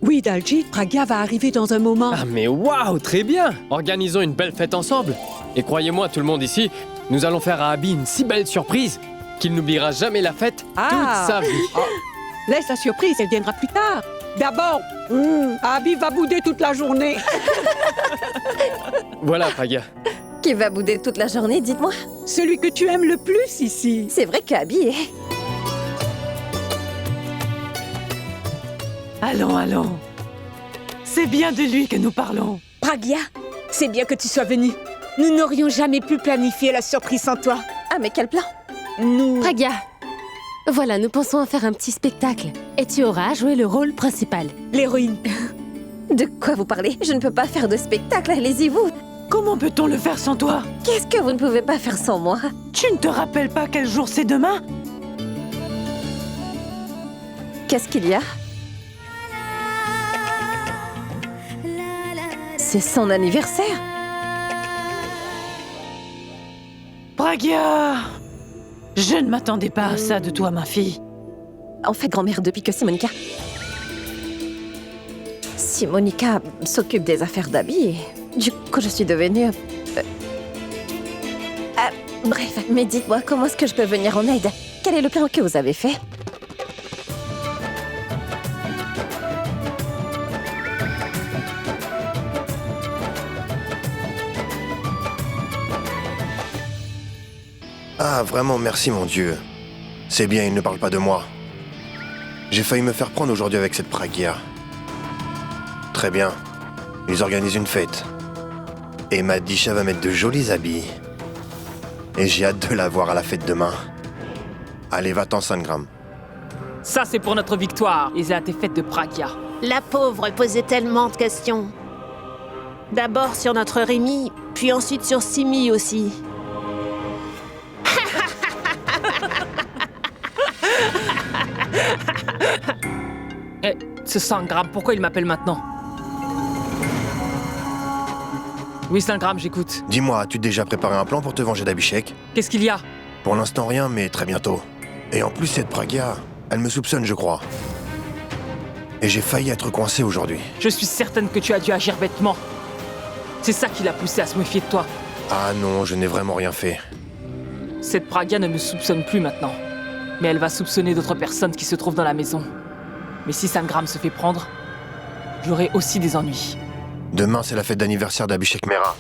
Oui, Dalji, Pragya va arriver dans un moment. Ah mais waouh, très bien! Organisons une belle fête ensemble. Et croyez-moi, tout le monde ici, nous allons faire à Abby une si belle surprise qu'il n'oubliera jamais la fête toute sa vie. Laisse la surprise, elle viendra plus tard. D'abord, Abby va bouder toute la journée. Voilà, Pragya. Qui va bouder toute la journée, dites-moi? Celui que tu aimes le plus ici. C'est vrai qu'Abby est... Allons, allons. C'est bien de lui que nous parlons. Pragya, c'est bien que tu sois venue. Nous n'aurions jamais pu planifier la surprise sans toi. Ah, mais quel plan? Pragya, voilà, nous pensons à faire un petit spectacle. Et tu auras à jouer le rôle principal. L'héroïne. De quoi vous parlez? Je ne peux pas faire de spectacle, allez-y vous. Comment peut-on le faire sans toi? Qu'est-ce que vous ne pouvez pas faire sans moi? Tu ne te rappelles pas quel jour c'est demain? Qu'est-ce qu'il y a? C'est son anniversaire. Pragya! Je ne m'attendais pas à ça de toi, ma fille. En fait, grand-mère, depuis que Simonica s'occupe des affaires d'Abby, et du coup, je suis devenue... bref, mais dites-moi, comment est-ce que je peux venir en aide? Quel est le plan que vous avez fait? Ah, vraiment, merci mon Dieu. C'est bien, il ne parle pas de moi. J'ai failli me faire prendre aujourd'hui avec cette Pragya. Très bien. Ils organisent une fête. Et ma Disha va mettre de jolis habits. Et j'ai hâte de la voir à la fête demain. Allez, va-t'en, Sangram. Ça, c'est pour notre victoire. Ils ont été faites de Pragya. La pauvre posait tellement de questions. D'abord sur notre Rémi, puis ensuite sur Simi aussi. Eh, ce Sangram, pourquoi il m'appelle maintenant? Oui, Sangram, j'écoute. Dis-moi, as-tu déjà préparé un plan pour te venger d'Abhishek? Qu'est-ce qu'il y a? Pour l'instant, rien, mais très bientôt. Et en plus, cette Pragya, elle me soupçonne, je crois. Et j'ai failli être coincé aujourd'hui. Je suis certaine que tu as dû agir bêtement. C'est ça qui l'a poussé à se méfier de toi. Ah non, je n'ai vraiment rien fait. Cette Pragya ne me soupçonne plus maintenant. Mais elle va soupçonner d'autres personnes qui se trouvent dans la maison. Mais si Sangram se fait prendre, j'aurai aussi des ennuis. Demain, c'est la fête d'anniversaire d'Abhishek Mehra.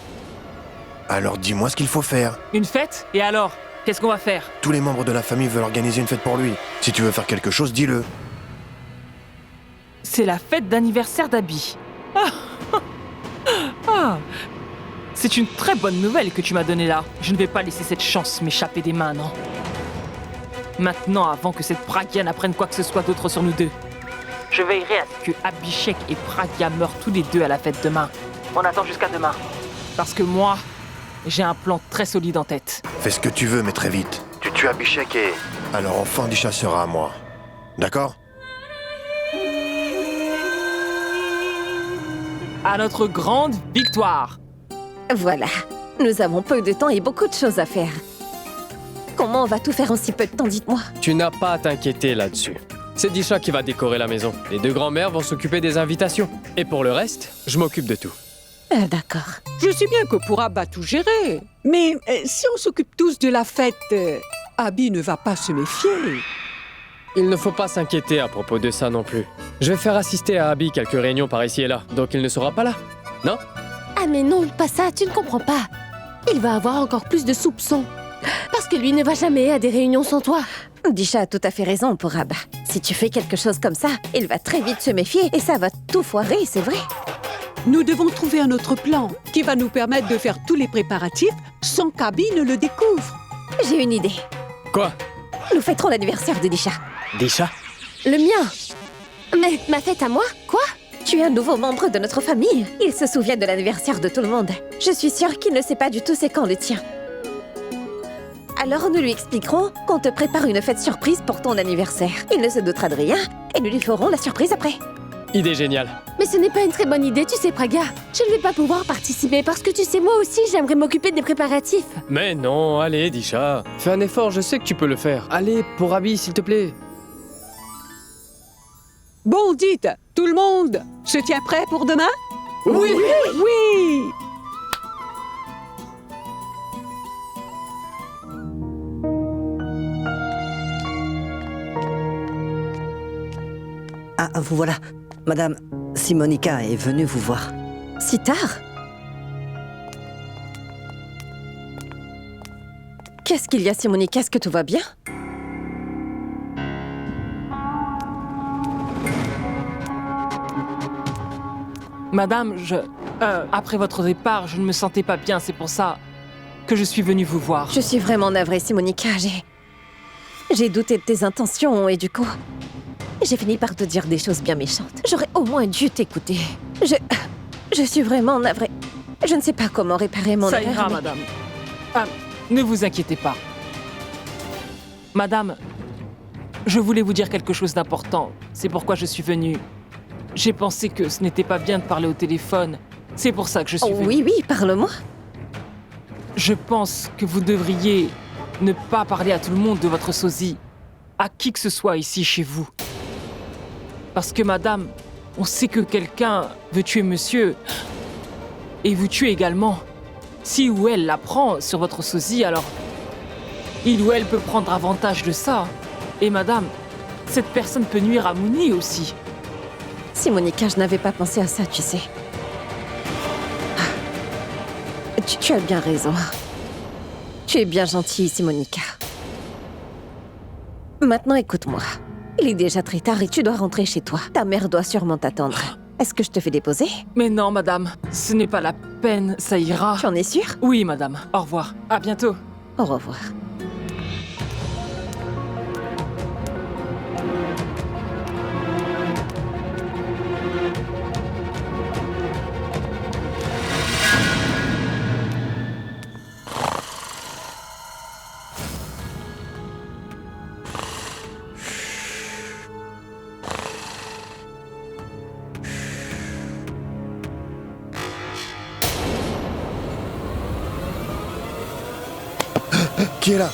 Alors dis-moi ce qu'il faut faire. Une fête? Et alors? Qu'est-ce qu'on va faire? Tous les membres de la famille veulent organiser une fête pour lui. Si tu veux faire quelque chose, dis-le. C'est la fête d'anniversaire d'Abby. C'est une très bonne nouvelle que tu m'as donnée là. Je ne vais pas laisser cette chance m'échapper des mains, non? Maintenant, avant que cette Pragya n'apprenne quoi que ce soit d'autre sur nous deux, je veillerai à ce que Abhishek et Pragya meurent tous les deux à la fête demain. On attend jusqu'à demain. Parce que moi, j'ai un plan très solide en tête. Fais ce que tu veux, mais très vite. Tu tues Abhishek et... alors enfin Disha sera à moi. D'accord? À notre grande victoire! Voilà, nous avons peu de temps et beaucoup de choses à faire. Comment on va tout faire en si peu de temps, dites-moi? Tu n'as pas à t'inquiéter là-dessus. C'est Disha qui va décorer la maison. Les deux grands-mères vont s'occuper des invitations. Et pour le reste, je m'occupe de tout. D'accord. Je sais bien que Purab va tout gérer. Mais si on s'occupe tous de la fête, Abby ne va pas se méfier. Il ne faut pas s'inquiéter à propos de ça non plus. Je vais faire assister à Abby quelques réunions par ici et là, donc il ne sera pas là. Non? Ah mais non, pas ça, tu ne comprends pas. Il va avoir encore plus de soupçons. Parce que lui ne va jamais à des réunions sans toi. Disha a tout à fait raison, Purab. Si tu fais quelque chose comme ça, il va très vite se méfier et ça va tout foirer, c'est vrai. Nous devons trouver un autre plan qui va nous permettre de faire tous les préparatifs sans qu'Abby ne le découvre. J'ai une idée. Quoi? Nous fêterons l'anniversaire de Disha. Disha? Le mien. Mais ma fête à moi? Quoi? Tu es un nouveau membre de notre famille. Il se souvient de l'anniversaire de tout le monde. Je suis sûre qu'il ne sait pas du tout c'est quand le tien. Alors nous lui expliquerons qu'on te prépare une fête surprise pour ton anniversaire. Il ne se doutera de rien et nous lui ferons la surprise après. Idée géniale. Mais ce n'est pas une très bonne idée, tu sais, Pragya. Je ne vais pas pouvoir participer parce que tu sais, moi aussi, j'aimerais m'occuper des préparatifs. Mais non, allez, Disha. Fais un effort, je sais que tu peux le faire. Allez, pour Abby, s'il te plaît. Bon, dites, tout tout le monde se tient prêt pour demain? Oui. Oui. Ah, vous voilà. Madame Simonica est venue vous voir. Si tard? Qu'est-ce qu'il y a, Simonica? Est-ce que tout va bien? Madame, après votre départ, je ne me sentais pas bien, c'est pour ça que je suis venue vous voir. Je suis vraiment navrée, Simonica. J'ai douté de tes intentions et du coup, j'ai fini par te dire des choses bien méchantes. J'aurais au moins dû t'écouter. Je suis vraiment navrée. Je ne sais pas comment réparer mon Ça erreur, ira, mais- madame. Ah, ne vous inquiétez pas. Madame, je voulais vous dire quelque chose d'important. C'est pourquoi je suis venue. J'ai pensé que ce n'était pas bien de parler au téléphone. C'est pour ça que je suis Oh, venue. oui, oui, parle-moi. Je pense que vous devriez ne pas parler à tout le monde de votre sosie, à qui que ce soit ici chez vous. Parce que madame, on sait que quelqu'un veut tuer monsieur et vous tuer également. Si ou elle l'apprend sur votre sosie, alors il ou elle peut prendre avantage de ça. Et madame, cette personne peut nuire à Mouni aussi. Simonica, je n'avais pas pensé à ça, tu sais. Tu as bien raison. Tu es bien gentille, Simonica. Maintenant, écoute-moi. Il est déjà très tard et tu dois rentrer chez toi. Ta mère doit sûrement t'attendre. Est-ce que je te fais déposer? Mais non, madame, ce n'est pas la peine, ça ira. Tu en es sûre? Oui, madame. Au revoir. À bientôt. Au revoir. Qui est là?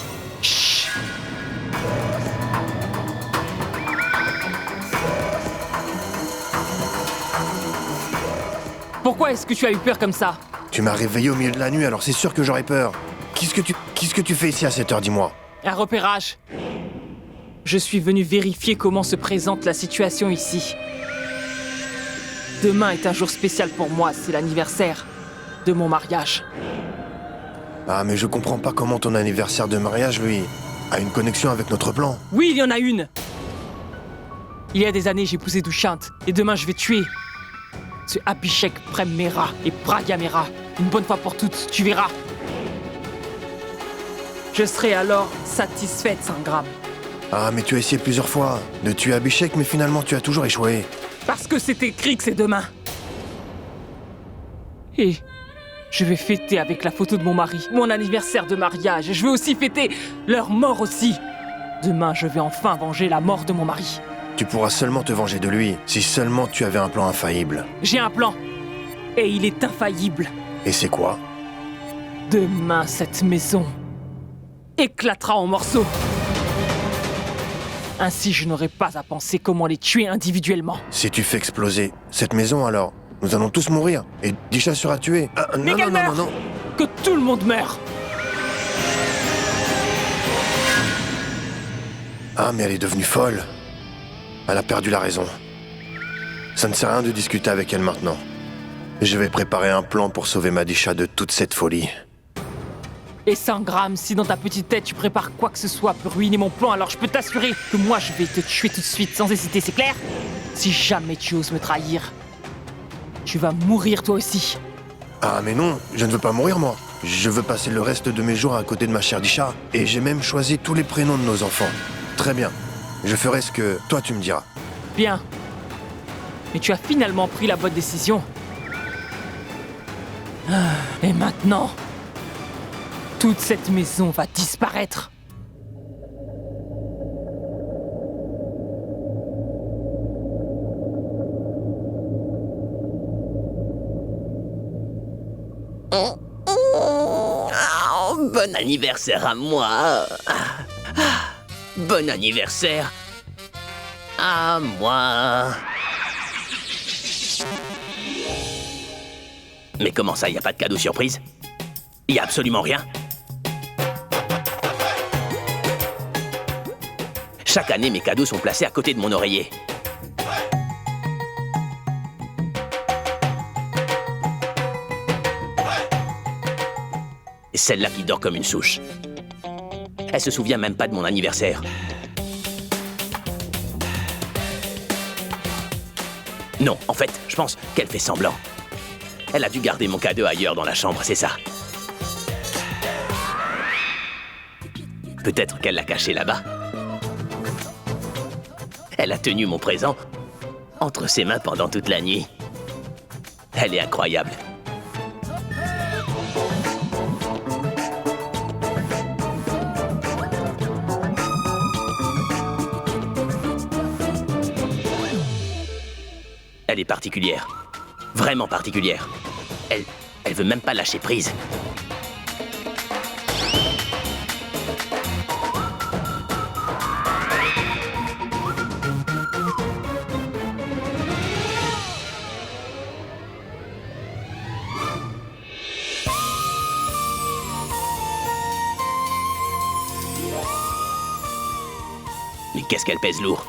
Pourquoi est-ce que tu as eu peur comme ça? Tu m'as réveillé au milieu de la nuit, alors c'est sûr que j'aurais peur. Qu'est-ce que tu fais ici à cette heure, dis-moi? Un repérage. Je suis venu vérifier comment se présente la situation ici. Demain est un jour spécial pour moi, c'est l'anniversaire de mon mariage. Ah, mais je comprends pas comment ton anniversaire de mariage, lui, a une connexion avec notre plan. Oui, il y en a une. Il y a des années, j'ai poussé Dushyant, et demain je vais tuer ce Abhishek Prem-Mera et Pragya-Mera. Une bonne fois pour toutes, tu verras. Je serai alors satisfaite, Sangram. Ah, mais tu as essayé plusieurs fois de tuer Abhishek, mais finalement tu as toujours échoué. Parce que c'est écrit que c'est demain. Et je vais fêter avec la photo de mon mari, mon anniversaire de mariage. Je vais aussi fêter leur mort aussi. Demain, je vais enfin venger la mort de mon mari. Tu pourras seulement te venger de lui si seulement tu avais un plan infaillible. J'ai un plan. Et il est infaillible. Et c'est quoi? Demain, cette maison éclatera en morceaux. Ainsi, je n'aurai pas à penser comment les tuer individuellement. Si tu fais exploser cette maison, alors nous allons tous mourir. Et Disha sera tué. Ah, Mais non, qu'elle non, non, meure non, non. Que tout le monde meure. Ah, mais elle est devenue folle. Elle a perdu la raison. Ça ne sert à rien de discuter avec elle maintenant. Je vais préparer un plan pour sauver Madisha de toute cette folie. Et Sangram, si dans ta petite tête tu prépares quoi que ce soit pour ruiner mon plan, alors je peux t'assurer que moi je vais te tuer tout de suite sans hésiter, c'est clair? Si jamais tu oses me trahir, tu vas mourir toi aussi. Ah, mais non, je ne veux pas mourir, moi. Je veux passer le reste de mes jours à côté de ma chère Disha. Et j'ai même choisi tous les prénoms de nos enfants. Très bien. Je ferai ce que toi tu me diras. Bien. Mais tu as finalement pris la bonne décision. Ah, et maintenant, toute cette maison va disparaître. Bon anniversaire à moi. Bon anniversaire à moi. Mais comment ça, y a pas de cadeau surprise? Y a absolument rien? Chaque année, mes cadeaux sont placés à côté de mon oreiller. Et celle-là qui dort comme une souche. Elle se souvient même pas de mon anniversaire. Non, en fait, je pense qu'elle fait semblant. Elle a dû garder mon cadeau ailleurs dans la chambre, c'est ça. Peut-être qu'elle l'a caché là-bas. Elle a tenu mon présent entre ses mains pendant toute la nuit. Elle est incroyable. Elle est particulière. Vraiment particulière. Elle veut même pas lâcher prise. Mais qu'est-ce qu'elle pèse lourd.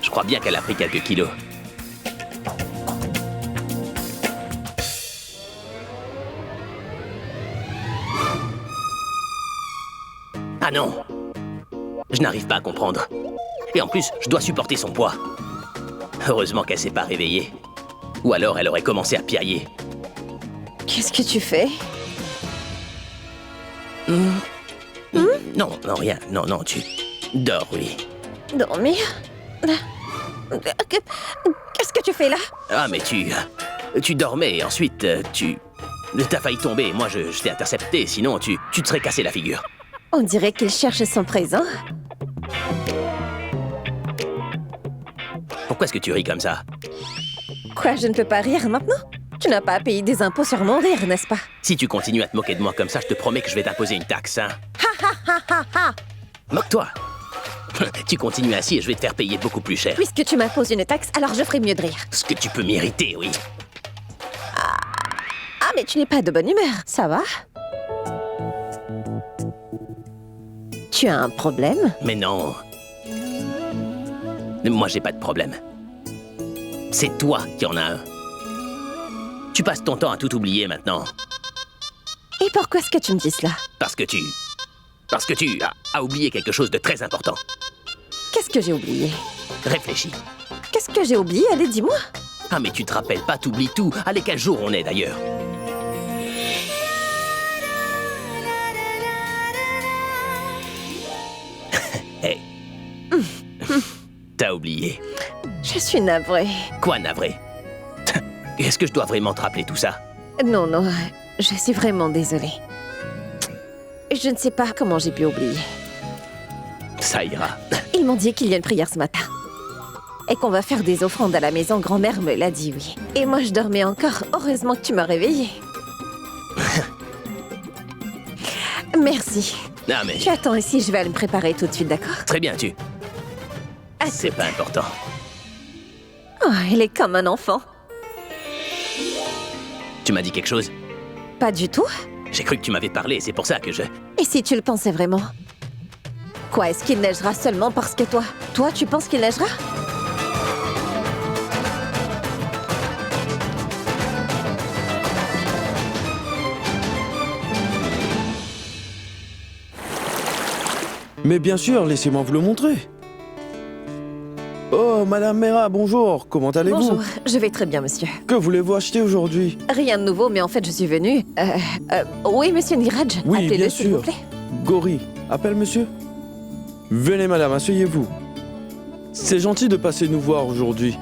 Je crois bien qu'elle a pris quelques kilos. Ah non! Je n'arrive pas à comprendre. Et en plus, je dois supporter son poids. Heureusement qu'elle s'est pas réveillée. Ou alors elle aurait commencé à piailler. Qu'est-ce que tu fais? Non, rien. Non, tu... Dors, oui. Dormir? Qu'est-ce que tu fais là? Ah, mais tu dormais et ensuite, t'as failli tomber et moi, je t'ai intercepté. Sinon, tu te serais cassé la figure. On dirait qu'il cherche son présent. Pourquoi est-ce que tu ris comme ça? Quoi, je ne peux pas rire maintenant? Tu n'as pas à payer des impôts sur mon rire, n'est-ce pas? Si tu continues à te moquer de moi comme ça, je te promets que je vais t'imposer une taxe, hein. Moque-toi. Tu continues ainsi et je vais te faire payer beaucoup plus cher. Puisque tu m'imposes une taxe, alors je ferai mieux de rire. Ce que tu peux mériter, oui. Ah, mais tu n'es pas de bonne humeur, ça va? Tu as un problème? Mais non. Moi, j'ai pas de problème. C'est toi qui en as un. Tu passes ton temps à tout oublier maintenant. Et pourquoi est-ce que tu me dis cela? Parce que tu as oublié quelque chose de très important. Qu'est-ce que j'ai oublié? Réfléchis. Qu'est-ce que j'ai oublié? Allez, dis-moi. Ah, mais tu te rappelles pas, t'oublies tout. Allez, quel jour on est d'ailleurs? Hey. T'as oublié. Je suis navrée. Quoi, navré? Est-ce que je dois vraiment te rappeler tout ça? Non, je suis vraiment désolée. Je ne sais pas comment j'ai pu oublier. Ça ira. Ils m'ont dit qu'il y a une prière ce matin. Et qu'on va faire des offrandes à la maison, grand-mère me l'a dit, oui. Et moi, je dormais encore. Heureusement que tu m'as réveillée. Merci. Non, mais... Tu attends ici, je vais aller me préparer tout de suite, d'accord? Très bien, tu... C'est pas important. Oh, il est comme un enfant. Tu m'as dit quelque chose? Pas du tout. J'ai cru que tu m'avais parlé, c'est pour ça que je... Et si tu le pensais vraiment? Quoi, est-ce qu'il neigera seulement parce que toi? Toi, tu penses qu'il neigera? Mais bien sûr, laissez-moi vous le montrer. Oh, Madame Mera, bonjour. Comment allez-vous? Bonjour, je vais très bien, monsieur. Que voulez-vous acheter aujourd'hui? Rien de nouveau, mais en fait, je suis venue... oui, monsieur Niraj, Oui, appelez-le, bien s'il vous sûr. plaît. Gori, appelle monsieur. Venez, madame, asseyez-vous. C'est gentil de passer nous voir aujourd'hui.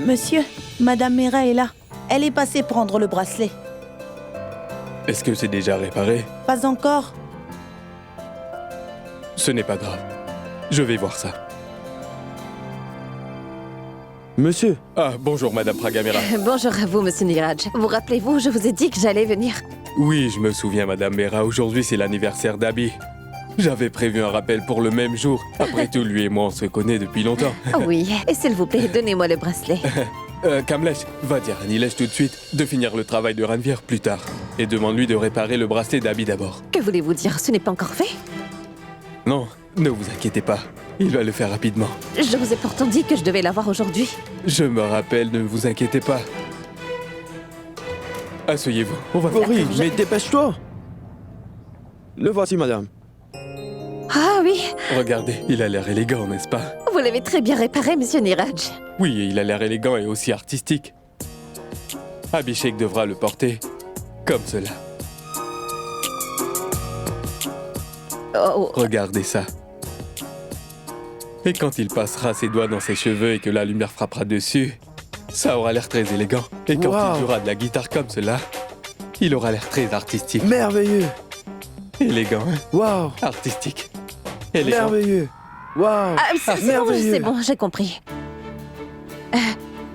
Monsieur, Madame Mera est là. Elle est passée prendre le bracelet. Est-ce que c'est déjà réparé? Pas encore. Ce n'est pas grave. Je vais voir ça. Monsieur. Ah, bonjour, Madame Pragamera. Bonjour à vous, monsieur Niraj. Vous rappelez-vous, je vous ai dit que j'allais venir. Oui, je me souviens, Madame Mera. Aujourd'hui, c'est l'anniversaire d'Abby. J'avais prévu un rappel pour le même jour. Après tout, lui et moi, on se connaît depuis longtemps. Oh oui, et s'il vous plaît, donnez-moi le bracelet. Kamlesh, va dire à Nilesh tout de suite de finir le travail de Ranveer plus tard. Et demande-lui de réparer le bracelet d'Abby d'abord. Que voulez-vous dire? Ce n'est pas encore fait? Non, ne vous inquiétez pas. Il va le faire rapidement. Je vous ai pourtant dit que je devais l'avoir aujourd'hui. Je me rappelle, ne vous inquiétez pas. Asseyez-vous, on va voir. Cory, mais dépêche-toi. Le voici, madame. Ah oui, Regardez, il a l'air élégant, n'est-ce pas? vous l'avez très bien réparé, monsieur Niraj. Oui, il a l'air élégant et aussi artistique. Abhishek devra le porter comme cela. Oh, Regardez ça. Et quand il passera ses doigts dans ses cheveux et que la lumière frappera dessus, ça aura l'air très élégant. Et quand il jouera de la guitare comme cela, il aura l'air très artistique. Merveilleux. Élégant, hein? Waouh. Artistique. Élégant. Merveilleux. Waouh. c'est bon, j'ai compris.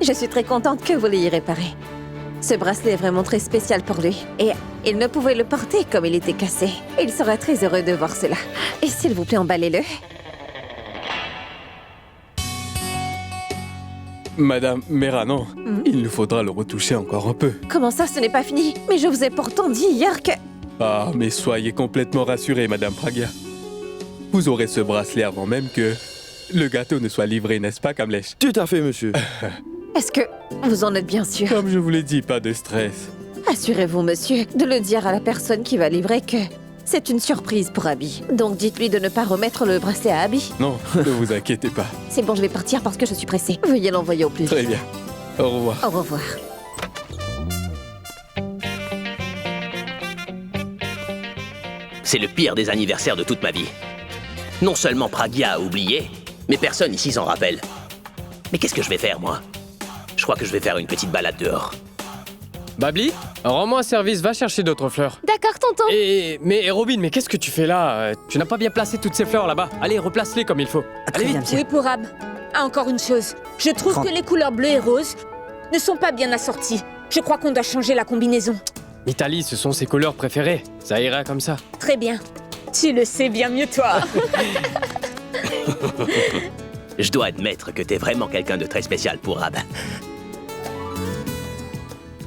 Je suis très contente que vous l'ayez réparé. Ce bracelet est vraiment très spécial pour lui. Et il ne pouvait le porter comme il était cassé. Il sera très heureux de voir cela. Et s'il vous plaît, emballez-le. Madame Mera, non. Il nous faudra le retoucher encore un peu. Comment ça, ce n'est pas fini? Mais je vous ai pourtant dit hier que... Ah, mais soyez complètement rassurée, Madame Pragya. Vous aurez ce bracelet avant même que le gâteau ne soit livré, n'est-ce pas, Kamlesh? Tout à fait, monsieur. Est-ce que vous en êtes bien sûr? Comme je vous l'ai dit, pas de stress. Assurez-vous, monsieur, de le dire à la personne qui va livrer que c'est une surprise pour Abby. Donc dites-lui de ne pas remettre le bracelet à Abby. Non, ne vous inquiétez pas. C'est bon, je vais partir parce que je suis pressée. Veuillez l'envoyer au plus vite. Très bien. Au revoir. Au revoir. C'est le pire des anniversaires de toute ma vie. Non seulement Pragya a oublié, mais personne ici s'en rappelle. Mais qu'est-ce que je vais faire, moi? Je crois que je vais faire une petite balade dehors. Babli, rends-moi un service, va chercher d'autres fleurs. D'accord, tonton. Mais Robin, mais qu'est-ce que tu fais là? Tu n'as pas bien placé toutes ces fleurs là-bas. Allez, replace-les comme il faut. Allez vite. Oui, Purab. Ah, encore une chose. Je trouve que les couleurs bleues et roses ne sont pas bien assorties. Je crois qu'on doit changer la combinaison. Italie, ce sont ses couleurs préférées. Ça ira comme ça. Très bien. Tu le sais bien mieux, toi. Je dois admettre que t'es vraiment quelqu'un de très spécial, Purab.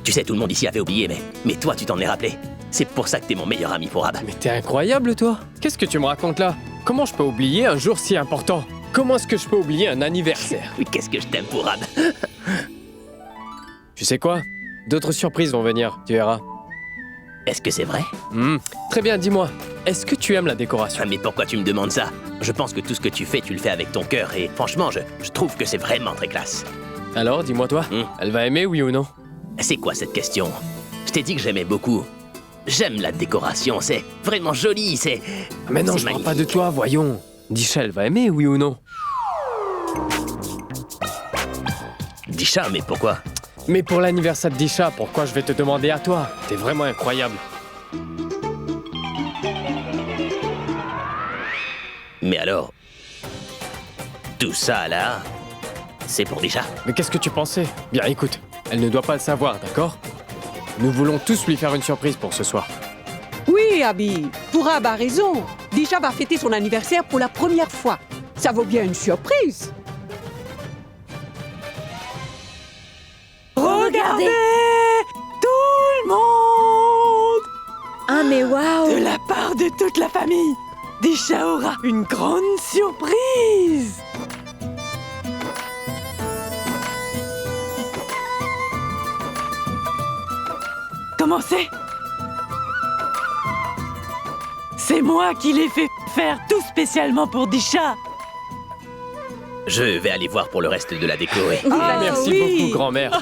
Tu sais, tout le monde ici avait oublié, mais toi, tu t'en es rappelé. C'est pour ça que t'es mon meilleur ami, Purab. Mais t'es incroyable, toi. Qu'est-ce que tu me racontes là? Comment je peux oublier un jour si important? Comment est-ce que je peux oublier un anniversaire? Oui, qu'est-ce que je t'aime, Purab. Tu sais quoi? D'autres surprises vont venir, tu verras. Est-ce que c'est vrai? Très bien, dis-moi. Est-ce que tu aimes la décoration? Mais pourquoi tu me demandes ça? Je pense que tout ce que tu fais, tu le fais avec ton cœur et franchement, je trouve que c'est vraiment très classe. Alors, dis-moi toi, elle va aimer, oui ou non? C'est quoi cette question? Je t'ai dit que j'aimais beaucoup. J'aime la décoration, c'est vraiment joli, c'est... Mais non, c'est je parle magnifique. pas de toi, voyons. Disha, elle va aimer, oui ou non? Disha, mais pourquoi? Mais pour l'anniversaire de Disha, pourquoi je vais te demander à toi? T'es vraiment incroyable. Mais alors... Tout ça, là... C'est pour Disha? Mais qu'est-ce que tu pensais? Bien, écoute, elle ne doit pas le savoir, d'accord? Nous voulons tous lui faire une surprise pour ce soir. Oui, Abby, Purab a raison. Disha va fêter son anniversaire pour la première fois. Ça vaut bien une surprise. Regardez, tout le monde! Ah, mais waouh! De la part de toute la famille, Disha aura une grande surprise! Comment c'est? C'est moi qui l'ai fait faire tout spécialement pour Disha! Je vais aller voir pour le reste de la déco. Merci beaucoup, grand-mère.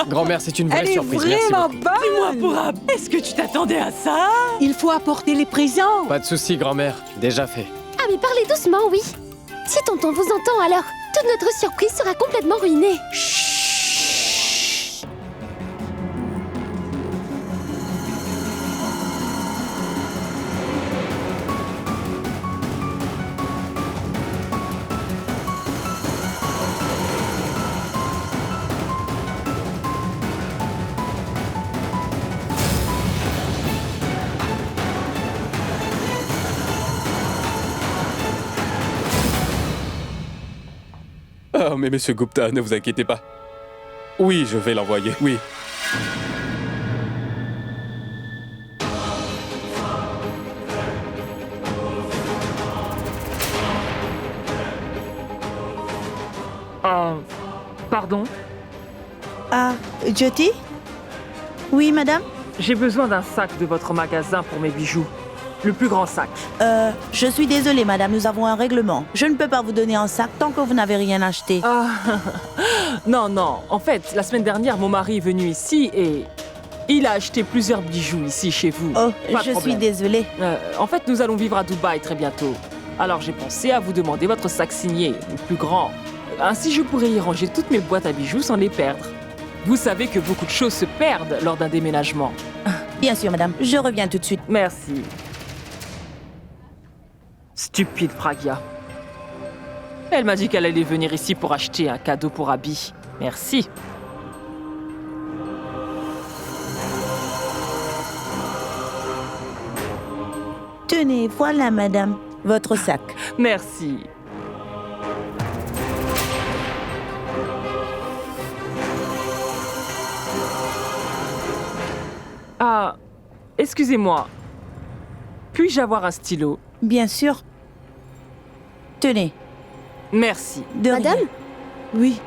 Grand-mère, c'est une vraie Elle est surprise. Merci vraiment beaucoup. bonne. Dis-moi, Purab, est-ce que tu t'attendais à ça? Il faut apporter les présents. Pas de soucis, grand-mère. Déjà fait. Ah mais parlez doucement, oui. Si tonton vous entend, alors toute notre surprise sera complètement ruinée. Oh, mais monsieur Gupta, ne vous inquiétez pas. Oui, je vais l'envoyer, oui. Pardon? Ah, Jyoti? Oui, madame? J'ai besoin d'un sac de votre magasin pour mes bijoux. Le plus grand sac. Je suis désolée, madame, nous avons un règlement. Je ne peux pas vous donner un sac tant que vous n'avez rien acheté. Ah, non. En fait, la semaine dernière, mon mari est venu ici et il a acheté plusieurs bijoux ici chez vous. Oh, Pas de je suis problème. désolée. En fait, nous allons vivre à Dubaï très bientôt. Alors j'ai pensé à vous demander votre sac signé, le plus grand. Ainsi, je pourrais y ranger toutes mes boîtes à bijoux sans les perdre. Vous savez que beaucoup de choses se perdent lors d'un déménagement. Bien sûr, madame. Je reviens tout de suite. Merci. Stupide Pragya. Elle m'a dit qu'elle allait venir ici pour acheter un cadeau pour Abby. Merci. Tenez, voilà, madame, votre sac. Merci. Ah, excusez-moi. Puis-je avoir un stylo? Bien sûr. Tenez. Merci. De Madame? rien. Oui.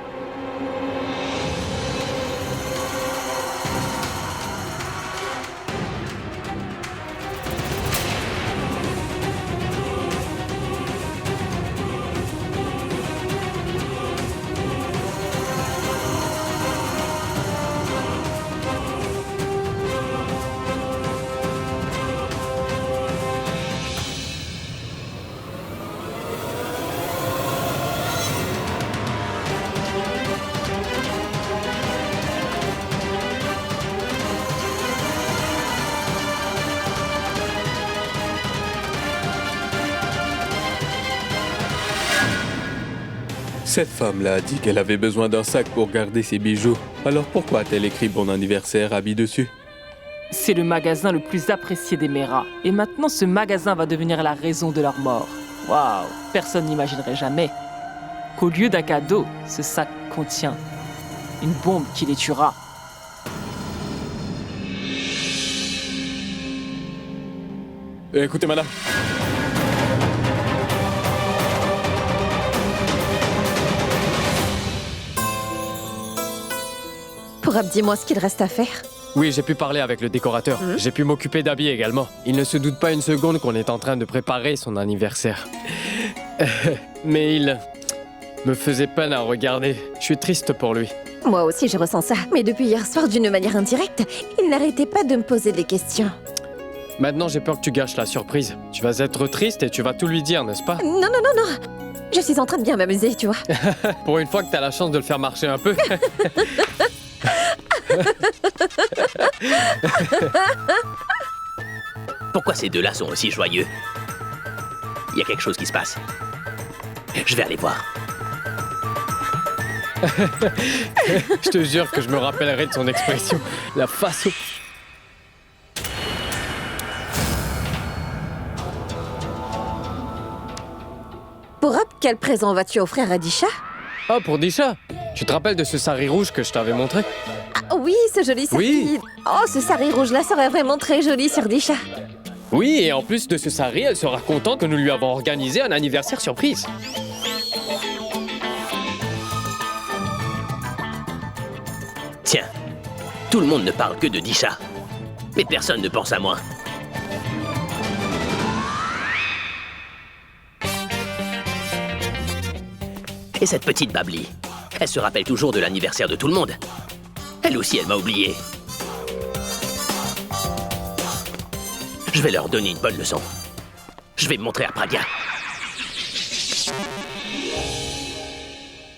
Cette femme-là a dit qu'elle avait besoin d'un sac pour garder ses bijoux. Alors pourquoi a-t-elle écrit bon anniversaire Abby dessus? C'est le magasin le plus apprécié des Mera. Et maintenant, ce magasin va devenir la raison de leur mort. Waouh, personne n'imaginerait jamais qu'au lieu d'un cadeau, ce sac contient une bombe qui les tuera. Écoutez, madame. Pourra dis-moi ce qu'il reste à faire. Oui, j'ai pu parler avec le décorateur. J'ai pu m'occuper d'Abby également. Il ne se doute pas une seconde qu'on est en train de préparer son anniversaire. Mais il me faisait peine à regarder. Je suis triste pour lui. Moi aussi, je ressens ça. Mais depuis hier soir, d'une manière indirecte, il n'arrêtait pas de me poser des questions. Maintenant, j'ai peur que tu gâches la surprise. Tu vas être triste et tu vas tout lui dire, n'est-ce pas? Non. Je suis en train de bien m'amuser, tu vois. Pour une fois que t'as la chance de le faire marcher un peu. Pourquoi ces deux-là sont aussi joyeux? Il y a quelque chose qui se passe. Je vais aller voir. Je te jure que je me rappellerai de son expression. La façon... Pour Hop, quel présent vas-tu offrir à Disha? Oh, pour Disha? Tu te rappelles de ce sari rouge que je t'avais montré? Ah oui, ce joli sari. Oui. Oh, ce sari rouge-là serait vraiment très joli sur Disha. Oui, et en plus de ce sari, elle sera contente que nous lui avons organisé un anniversaire surprise. Tiens, tout le monde ne parle que de Disha. Mais personne ne pense à moi. Et cette petite Babli, elle se rappelle toujours de l'anniversaire de tout le monde. Elle aussi, elle m'a oublié. Je vais leur donner une bonne leçon. Je vais me montrer à Pragya.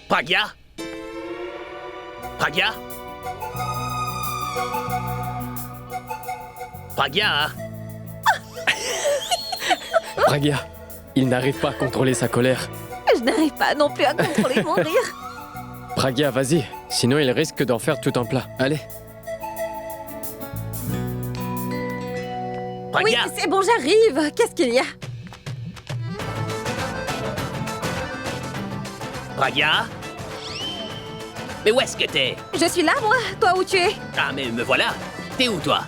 Pragya? Pragya? Pragya? Pragya, il n'arrive pas à contrôler sa colère. Je n'arrive pas non plus à contrôler mon rire. Pragya, vas-y, sinon il risque d'en faire tout un plat. Allez. Pragya! Oui, c'est bon, j'arrive. Qu'est-ce qu'il y a? Pragya? Mais où est-ce que t'es? Je suis là, moi. Toi, où tu es? Ah, mais me voilà. T'es où, toi?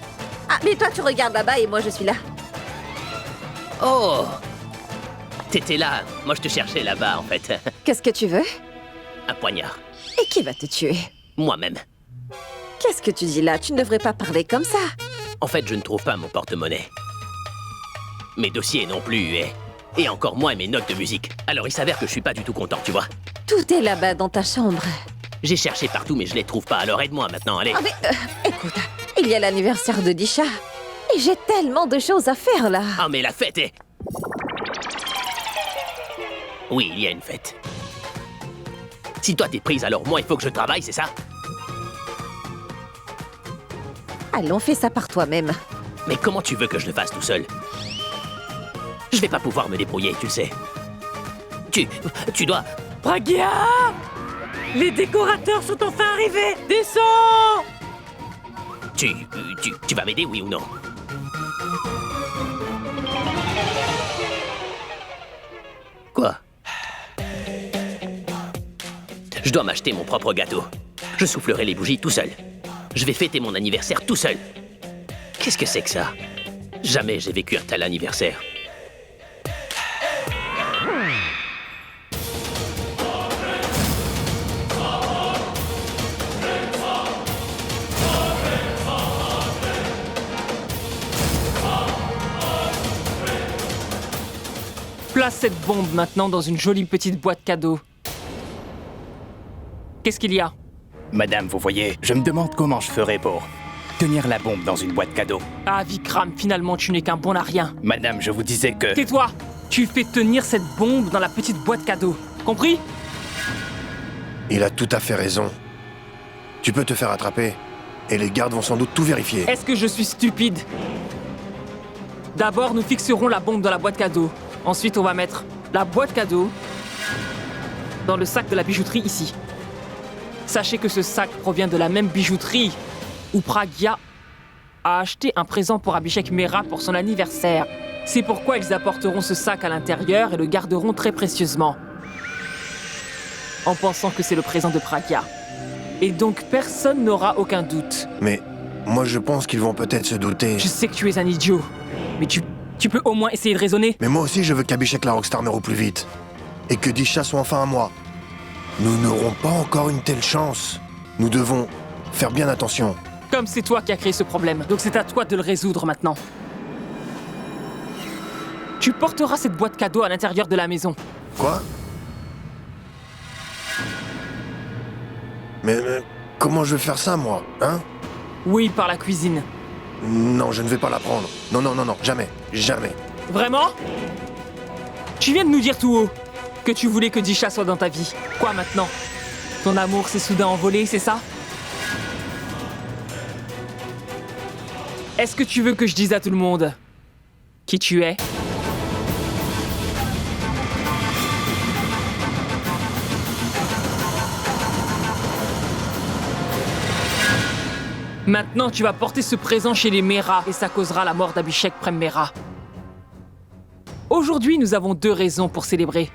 Ah, mais toi, tu regardes là-bas et moi, je suis là. Oh! T'étais là. Moi, je te cherchais là-bas, en fait. Qu'est-ce que tu veux? Un poignard. Et qui va te tuer? Moi-même. Qu'est-ce que tu dis là? Tu ne devrais pas parler comme ça. En fait, je ne trouve pas mon porte-monnaie. Mes dossiers non plus, et encore moins mes notes de musique. Alors il s'avère que je suis pas du tout content, tu vois. Tout est là-bas dans ta chambre. J'ai cherché partout, mais je les trouve pas. Alors aide-moi maintenant, allez. Ah mais, écoute, il y a l'anniversaire de Disha. Et j'ai tellement de choses à faire là. Ah mais la fête est... Oui, il y a une fête. Si toi t'es prise, alors moi il faut que je travaille, c'est ça? Allons, fais ça par toi-même. Mais comment tu veux que je le fasse tout seul? Je vais pas pouvoir me débrouiller, tu le sais. Tu dois... Pragya! Les décorateurs sont enfin arrivés! Descends! Tu vas m'aider, oui ou non? Quoi? Je dois m'acheter mon propre gâteau. Je soufflerai les bougies tout seul. Je vais fêter mon anniversaire tout seul. Qu'est-ce que c'est que ça? Jamais j'ai vécu un tel anniversaire. Place cette bombe maintenant dans une jolie petite boîte cadeau. Qu'est-ce qu'il y a? Madame, vous voyez, je me demande comment je ferais pour tenir la bombe dans une boîte cadeau. Ah, Vikram, finalement, tu n'es qu'un bon à rien. Madame, je vous disais que... Tais-toi! Tu fais tenir cette bombe dans la petite boîte cadeau. Compris? Il a tout à fait raison. Tu peux te faire attraper, et les gardes vont sans doute tout vérifier. Est-ce que je suis stupide? D'abord, nous fixerons la bombe dans la boîte cadeau. Ensuite, on va mettre la boîte cadeau dans le sac de la bijouterie ici. Sachez que ce sac provient de la même bijouterie où Pragya a acheté un présent pour Abhishek Mehra pour son anniversaire. C'est pourquoi ils apporteront ce sac à l'intérieur et le garderont très précieusement, en pensant que c'est le présent de Pragya. Et donc personne n'aura aucun doute. Mais moi je pense qu'ils vont peut-être se douter. Je sais que tu es un idiot, mais tu peux au moins essayer de raisonner. Mais moi aussi je veux qu'Abhishek la Rockstar meure au plus vite. Et que Disha soit enfin à moi. Nous n'aurons pas encore une telle chance. Nous devons faire bien attention. Comme c'est toi qui as créé ce problème, donc c'est à toi de le résoudre maintenant. Tu porteras cette boîte cadeau à l'intérieur de la maison. Quoi? Mais comment je vais faire ça, moi, hein? Oui, par la cuisine. Non, je ne vais pas la prendre. Non, jamais, jamais. Vraiment? Tu viens de nous dire tout haut que tu voulais que Disha soit dans ta vie. Quoi maintenant? Ton amour s'est soudain envolé, c'est ça? Est-ce que tu veux que je dise à tout le monde qui tu es? Maintenant, tu vas porter ce présent chez les Mehra et ça causera la mort d'Abhishek Prem Mehra. Aujourd'hui, nous avons 2 raisons pour célébrer.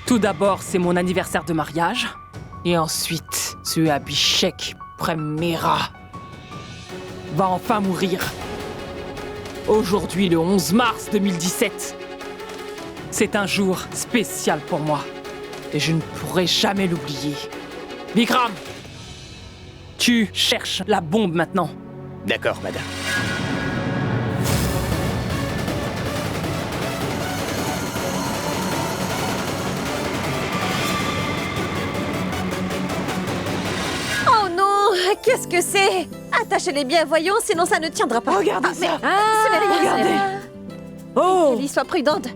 Tout d'abord, c'est mon anniversaire de mariage. Et ensuite, ce Abhishek Prem Mehra va enfin mourir. Aujourd'hui, le 11 mars 2017. C'est un jour spécial pour moi. Et je ne pourrai jamais l'oublier. Vikram! Tu cherches la bombe maintenant. D'accord, madame. Oh non! Qu'est-ce que c'est? Attachez-les bien, voyons, sinon ça ne tiendra pas. Regardez ça! Ce n'est rien, regardez. ce n'est rien. Oh! Mitali, sois prudente.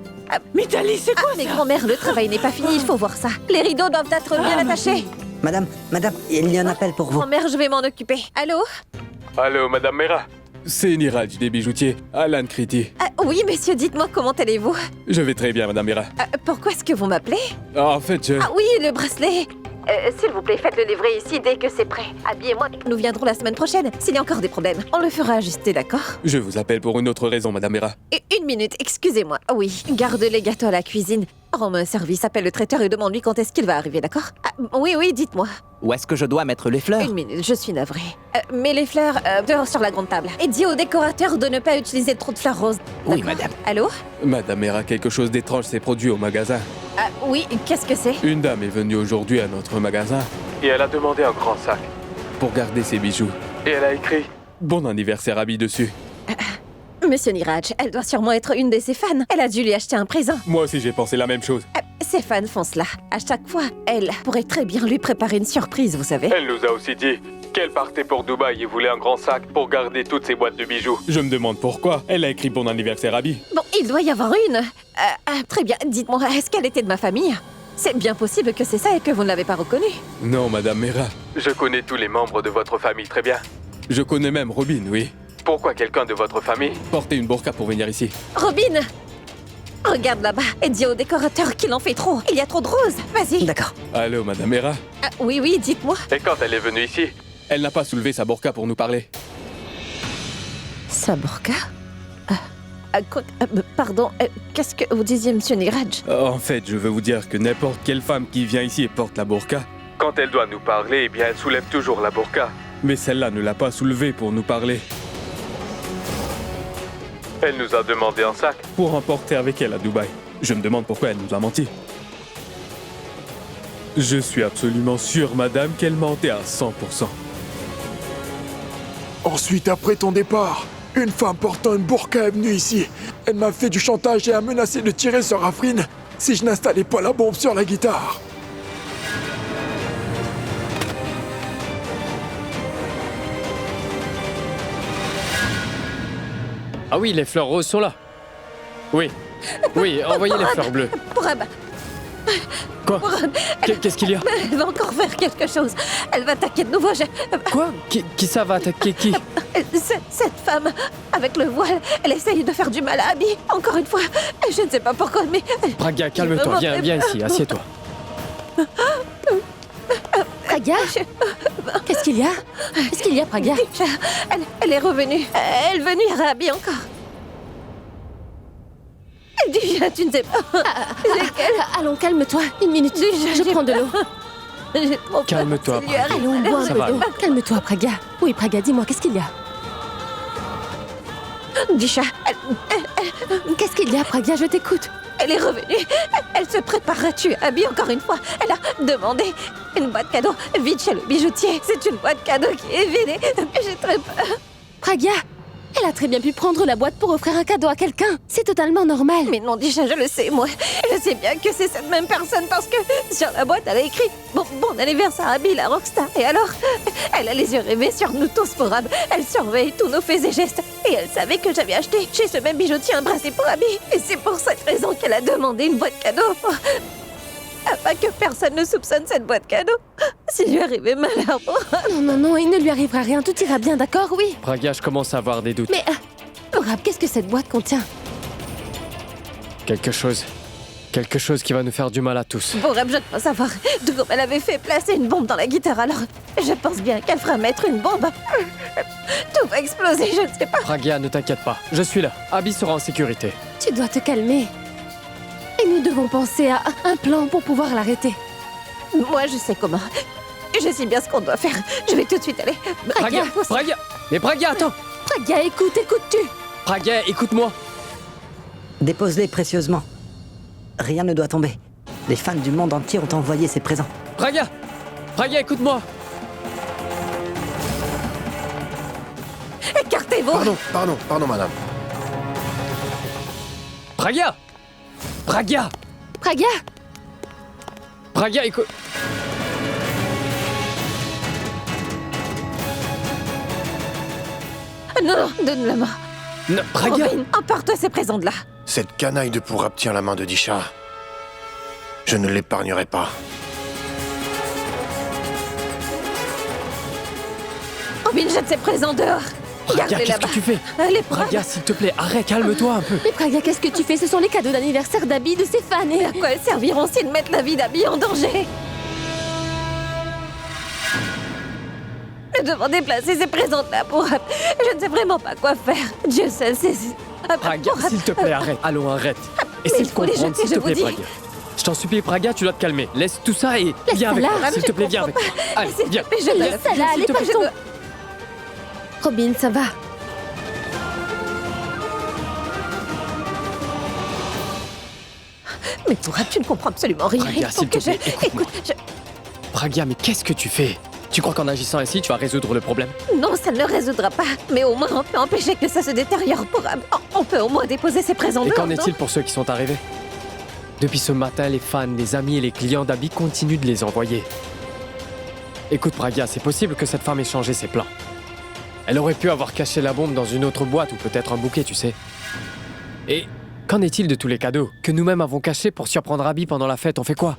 Mitali, c'est quoi ça? Mais grand-mère, le travail n'est pas fini, il faut voir ça. Les rideaux doivent être bien attachés. Madame, il y a un appel pour vous. Grand-mère, je vais m'en occuper. Allô? Allô, Madame Mehra. C'est Niraj des bijoutiers, Alan Kriti. Oui, monsieur, dites-moi comment allez-vous? Je vais très bien, Madame Mehra. Pourquoi est-ce que vous m'appelez? En fait, je... Ah oui, le bracelet. S'il vous plaît, faites-le livrer ici dès que c'est prêt. Habillez-moi. Nous viendrons la semaine prochaine. S'il y a encore des problèmes, on le fera ajuster, d'accord? Je vous appelle pour une autre raison, Madame Mehra. Une minute, excusez-moi. Oui, garde les gâteaux à la cuisine. Rends-moi un service, appelle le traiteur et demande-lui quand est-ce qu'il va arriver, d'accord? Oui, dites-moi. Où est-ce que je dois mettre les fleurs? Une minute, je suis navrée. Mets les fleurs dehors sur la grande table. Et dis au décorateur de ne pas utiliser trop de fleurs roses. Oui, madame. Allô? Madame Hera, quelque chose d'étrange s'est produit au magasin. Oui, qu'est-ce que c'est? Une dame est venue aujourd'hui à notre magasin et elle a demandé un grand sac pour garder ses bijoux. Et elle a écrit « Bon anniversaire, Abby » dessus. Monsieur Niraj, elle doit sûrement être une de ses fans. Elle a dû lui acheter un présent. Moi aussi, j'ai pensé la même chose. Ses fans font cela. À chaque fois, elle pourrait très bien lui préparer une surprise, vous savez. Elle nous a aussi dit qu'elle partait pour Dubaï et voulait un grand sac pour garder toutes ses boîtes de bijoux. Je me demande pourquoi. Elle a écrit « Bon anniversaire, Abby ». Bon, il doit y avoir une. Très bien, dites-moi, est-ce qu'elle était de ma famille? C'est bien possible que c'est ça et que vous ne l'avez pas reconnue. Non, Madame Hera. Je connais tous les membres de votre famille très bien. Je connais même Robin, oui. Pourquoi quelqu'un de votre famille portait une burqa pour venir ici? Robin! Regarde là-bas et dis au décorateur qu'il en fait trop. Il y a trop de roses. Vas-y. D'accord. Allô, Madame Hera? Oui, dites-moi. Et quand elle est venue ici, elle n'a pas soulevé sa burqa pour nous parler. Sa burqa? Pardon, qu'est-ce que vous disiez, Monsieur Niraj? En fait, je veux vous dire que n'importe quelle femme qui vient ici et porte la burqa, quand elle doit nous parler, eh bien, elle soulève toujours la burqa. Mais celle-là ne l'a pas soulevée pour nous parler. Elle nous a demandé un sac pour emporter avec elle à Dubaï. Je me demande pourquoi elle nous a menti. Je suis absolument sûr, madame, qu'elle mentait à 100%. Ensuite, après ton départ, une femme portant une burqa est venue ici. Elle m'a fait du chantage et a menacé de tirer sur Afrin si je n'installais pas la bombe sur la guitare. Ah oui, les fleurs roses sont là. Oui, envoyez les fleurs bleues. Pourab. Quoi? Qu'est-ce qu'il y a? Elle va encore faire quelque chose. Elle va attaquer de nouveau. Quoi? Qui ça va attaquer qui? Cette femme, avec le voile, elle essaye de faire du mal à Abby. Encore une fois, je ne sais pas pourquoi, mais... Praga, calme-toi, viens ici, assieds-toi. Praga? Qu'est-ce qu'il y a? Qu'est-ce qu'il y a, Praga? Elle est revenue. Elle est venue à Abby encore. Déjà, tu ne sais pas. Allons, calme-toi. Une minute. Je prends de l'eau. Calme-toi, Praga. Allons, bois un peu d'eau. Calme-toi, Praga. Oui, Praga, dis-moi, qu'est-ce qu'il y a? Disha, qu'est-ce qu'il y a, Praga? Je t'écoute. Elle est revenue. Elle se prépare à tuer Abby encore une fois. Elle a demandé une boîte cadeau vide chez le bijoutier. C'est une boîte cadeau qui est vide. J'ai très peur. Praga, elle a très bien pu prendre la boîte pour offrir un cadeau à quelqu'un. C'est totalement normal. Mais non, Disha, je le sais, moi. Je sais bien que c'est cette même personne parce que sur la boîte, elle a écrit « Bon anniversaire Abby, la rockstar ». Et alors, elle a les yeux rivés sur nous tous pour Ab. Elle surveille tous nos faits et gestes. Et elle savait que j'avais acheté chez ce même bijoutier un bracelet pour Abby. Et c'est pour cette raison qu'elle a demandé une boîte cadeau. Afin que personne ne soupçonne cette boîte cadeau. S'il lui arrivait malheur pour... Non, il ne lui arrivera rien. Tout ira bien, d'accord, oui. Praga, je commence à avoir des doutes. Mais, Borab, qu'est-ce que cette boîte contient? Quelque chose qui va nous faire du mal à tous. Borab, je dois savoir. Tout comme elle avait fait placer une bombe dans la guitare, alors je pense bien qu'elle fera mettre une bombe. Tout va exploser, je ne sais pas. Praga, ne t'inquiète pas. Je suis là. Abby sera en sécurité. Tu dois te calmer. Et nous devons penser à un plan pour pouvoir l'arrêter. Moi, je sais comment. Je sais bien ce qu'on doit faire. Je vais tout de suite aller. Praga. Mais Praga, attends. Praga, écoutes-tu? Praga, écoute-moi. Dépose-les précieusement. Rien ne doit tomber. Les fans du monde entier ont envoyé ces présents. Praga, écoute-moi. Écartez-vous. Pardon, madame. Praga, écoute... Non, donne-la-moi. Non, Praga. Robin, emporte ces présents de là. Cette canaille de Pourab tient la main de Disha. Je ne l'épargnerai pas. Robin, jette ces présents dehors. Praga, qu'est-ce que tu fais? Allez, Praga, s'il te plaît, arrête, calme-toi un peu. Mais Praga, qu'est-ce que tu fais? Ce sont les cadeaux d'anniversaire d'Abby, de ses fans. Et à quoi elles serviront s'ils mettent la vie d'Abby en danger? Je devons déplacer ces présents-là pour... Je ne sais vraiment pas quoi faire. Dieu seul sait... Praga, s'il te plaît, arrête. Allons, arrête. Essaye de comprendre, s'il te plaît, Praga. Je t'en supplie, Pragya, tu dois te calmer. Laisse tout ça et Laisse viens ça avec là, moi. S'il te plaît, viens avec moi. Allez, viens. Mais je laisse ça là, allez, partons. Robin, ça va. Mais Tourab, tu ne comprends absolument rien. Pragya, Il faut s'il te que plaît, je... écoute-moi. Pragya, mais qu'est-ce que tu fais? Tu crois qu'en agissant ainsi, tu vas résoudre le problème? Non, ça ne le résoudra pas. Mais au moins, on peut empêcher que ça se détériore, Tourab. On peut au moins déposer ses présents Et dehors, qu'en est-il non? pour ceux qui sont arrivés? Depuis ce matin, les fans, les amis et les clients d'Abby continuent de les envoyer. Écoute, Pragya, c'est possible que cette femme ait changé ses plans. Elle aurait pu avoir caché la bombe dans une autre boîte ou peut-être un bouquet, tu sais. Et qu'en est-il de tous les cadeaux que nous-mêmes avons cachés pour surprendre Abby pendant la fête? On fait quoi?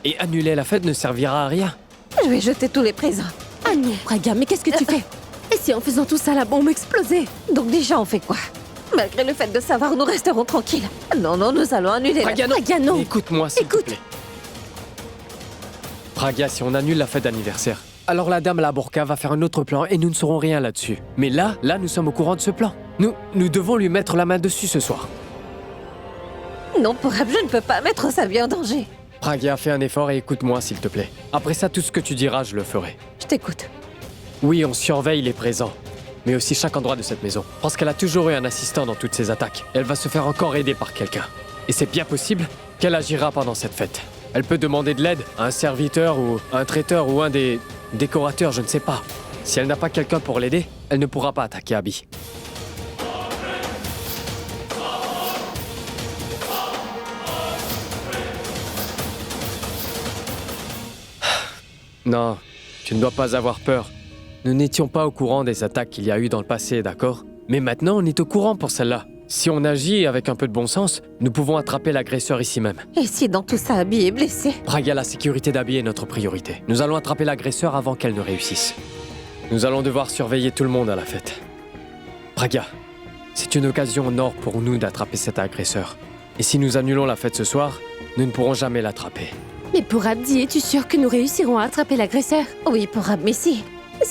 Et annuler la fête ne servira à rien. Je vais jeter tous les présents. Ah non, Pragya, mais qu'est-ce que tu fais? Et si en faisant tout ça, la bombe explosait? Donc déjà, on fait quoi? Malgré le fait de savoir, nous resterons tranquilles. Non, non, nous allons annuler Pragya, la... non. Pragya, non. Écoute-moi, s'il te plaît. Pragya, si on annule la fête d'anniversaire, alors la dame à la burqa va faire un autre plan et nous ne saurons rien là-dessus. Mais là, nous sommes au courant de ce plan. Nous devons lui mettre la main dessus ce soir. Non, Tourab, je ne peux pas mettre sa vie en danger. Pragya, fais un effort et écoute-moi, s'il te plaît. Après ça, tout ce que tu diras, je le ferai. Je t'écoute. Oui, on surveille les présents, mais aussi chaque endroit de cette maison. Parce qu'elle a toujours eu un assistant dans toutes ses attaques. Elle va se faire encore aider par quelqu'un. Et c'est bien possible qu'elle agira pendant cette fête. Elle peut demander de l'aide à un serviteur ou un traiteur ou un des décorateurs, je ne sais pas. Si elle n'a pas quelqu'un pour l'aider, elle ne pourra pas attaquer Abby. Non, tu ne dois pas avoir peur. Nous n'étions pas au courant des attaques qu'il y a eu dans le passé, d'accord? Mais maintenant, on est au courant pour celle-là. Si on agit avec un peu de bon sens, nous pouvons attraper l'agresseur ici même. Et si dans tout ça, Abby est blessée? Pragya, la sécurité d'Abby est notre priorité. Nous allons attraper l'agresseur avant qu'elle ne réussisse. Nous allons devoir surveiller tout le monde à la fête. Pragya, c'est une occasion en or pour nous d'attraper cet agresseur. Et si nous annulons la fête ce soir, nous ne pourrons jamais l'attraper. Mais pour Abdi, es-tu sûr que nous réussirons à attraper l'agresseur? Oui, pour Ab, mais si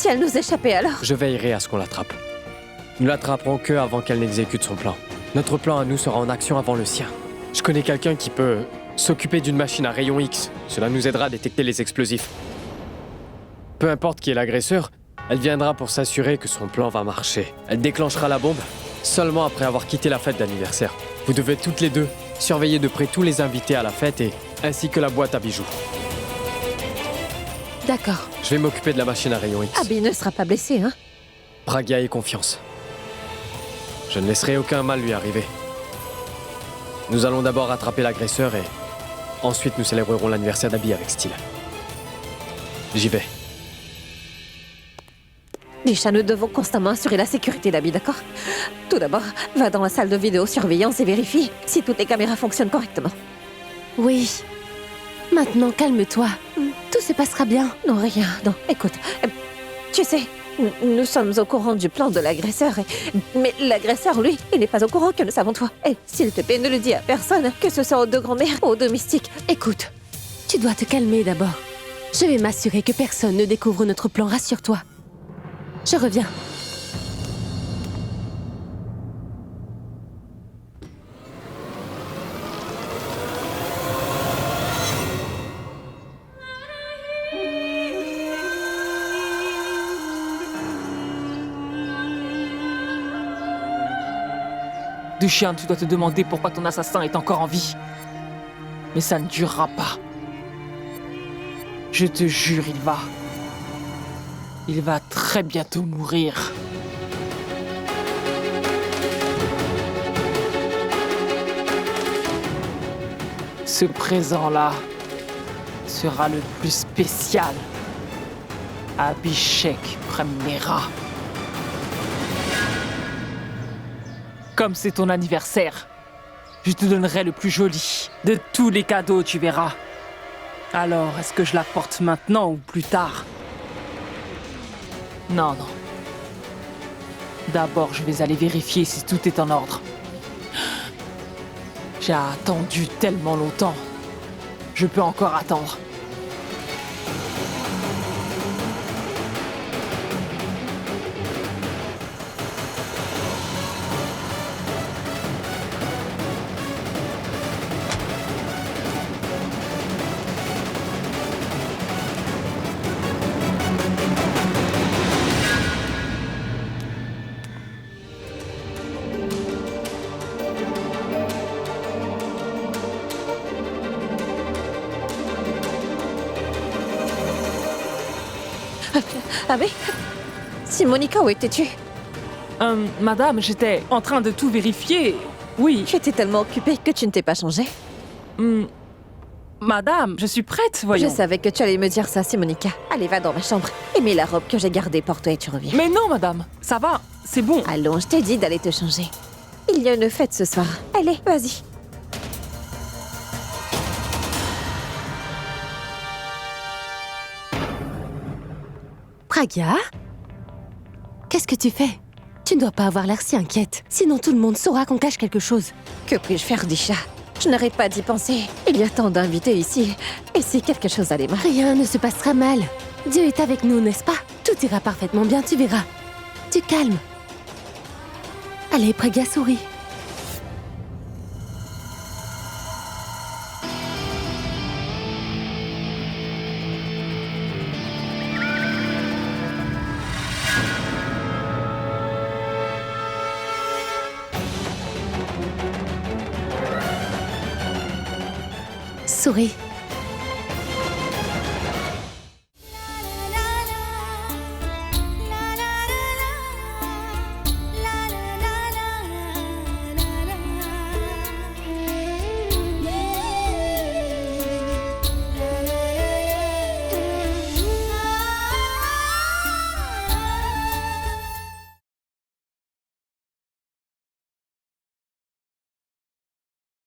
elle nous échappait alors? Je veillerai à ce qu'on l'attrape. Nous l'attraperons que avant qu'elle n'exécute son plan. Notre plan à nous sera en action avant le sien. Je connais quelqu'un qui peut s'occuper d'une machine à rayon X. Cela nous aidera à détecter les explosifs. Peu importe qui est l'agresseur, elle viendra pour s'assurer que son plan va marcher. Elle déclenchera la bombe seulement après avoir quitté la fête d'anniversaire. Vous devez toutes les deux surveiller de près tous les invités à la fête ainsi que la boîte à bijoux. D'accord. Je vais m'occuper de la machine à rayon X. Abby ne sera pas blessée, hein? Pragya ait confiance. Je ne laisserai aucun mal lui arriver. Nous allons d'abord attraper l'agresseur et ensuite nous célébrerons l'anniversaire d'Abby avec style. J'y vais. Disha, nous devons constamment assurer la sécurité d'Abby, d'accord? Tout d'abord, va dans la salle de vidéosurveillance et vérifie si toutes les caméras fonctionnent correctement. Oui. Maintenant, calme-toi. Tout se passera bien. Non, rien. Non, écoute. Tu sais, nous sommes au courant du plan de l'agresseur. Mais l'agresseur, lui, il n'est pas au courant que nous savons toi. Et s'il te plaît, ne le dis à personne, que ce soit aux deux grands-mères ou aux domestiques. Écoute, tu dois te calmer d'abord. Je vais m'assurer que personne ne découvre notre plan, rassure-toi. Je reviens. Dushan, tu dois te demander pourquoi ton assassin est encore en vie. Mais ça ne durera pas. Je te jure, il va très bientôt mourir. Ce présent-là sera le plus spécial. Abhishek Premnera. Comme c'est ton anniversaire, je te donnerai le plus joli de tous les cadeaux, tu verras. Alors, est-ce que je la porte maintenant ou plus tard? Non. D'abord, je vais aller vérifier si tout est en ordre. J'ai attendu tellement longtemps. Je peux encore attendre. Ah oui? Simonica, où étais-tu? Madame, j'étais en train de tout vérifier. Oui. Tu étais tellement occupée que tu ne t'es pas changée. Madame, je suis prête, voyons. Je savais que tu allais me dire ça, Simonica. Allez, va dans ma chambre et mets la robe que j'ai gardée pour toi et tu reviens. Mais non, madame, ça va, c'est bon. Allons, je t'ai dit d'aller te changer. Il y a une fête ce soir. Allez, vas-y. Pragya? Qu'est-ce que tu fais? Tu ne dois pas avoir l'air si inquiète. Sinon tout le monde saura qu'on cache quelque chose. Que puis-je faire, Disha? Je n'arrête pas d'y penser. Il y a tant d'invités ici. Et si quelque chose allait mal? Rien ne se passera mal. Dieu est avec nous, n'est-ce pas? Tout ira parfaitement bien, tu verras. Tu calmes. Allez, Pragya, souris. Souris.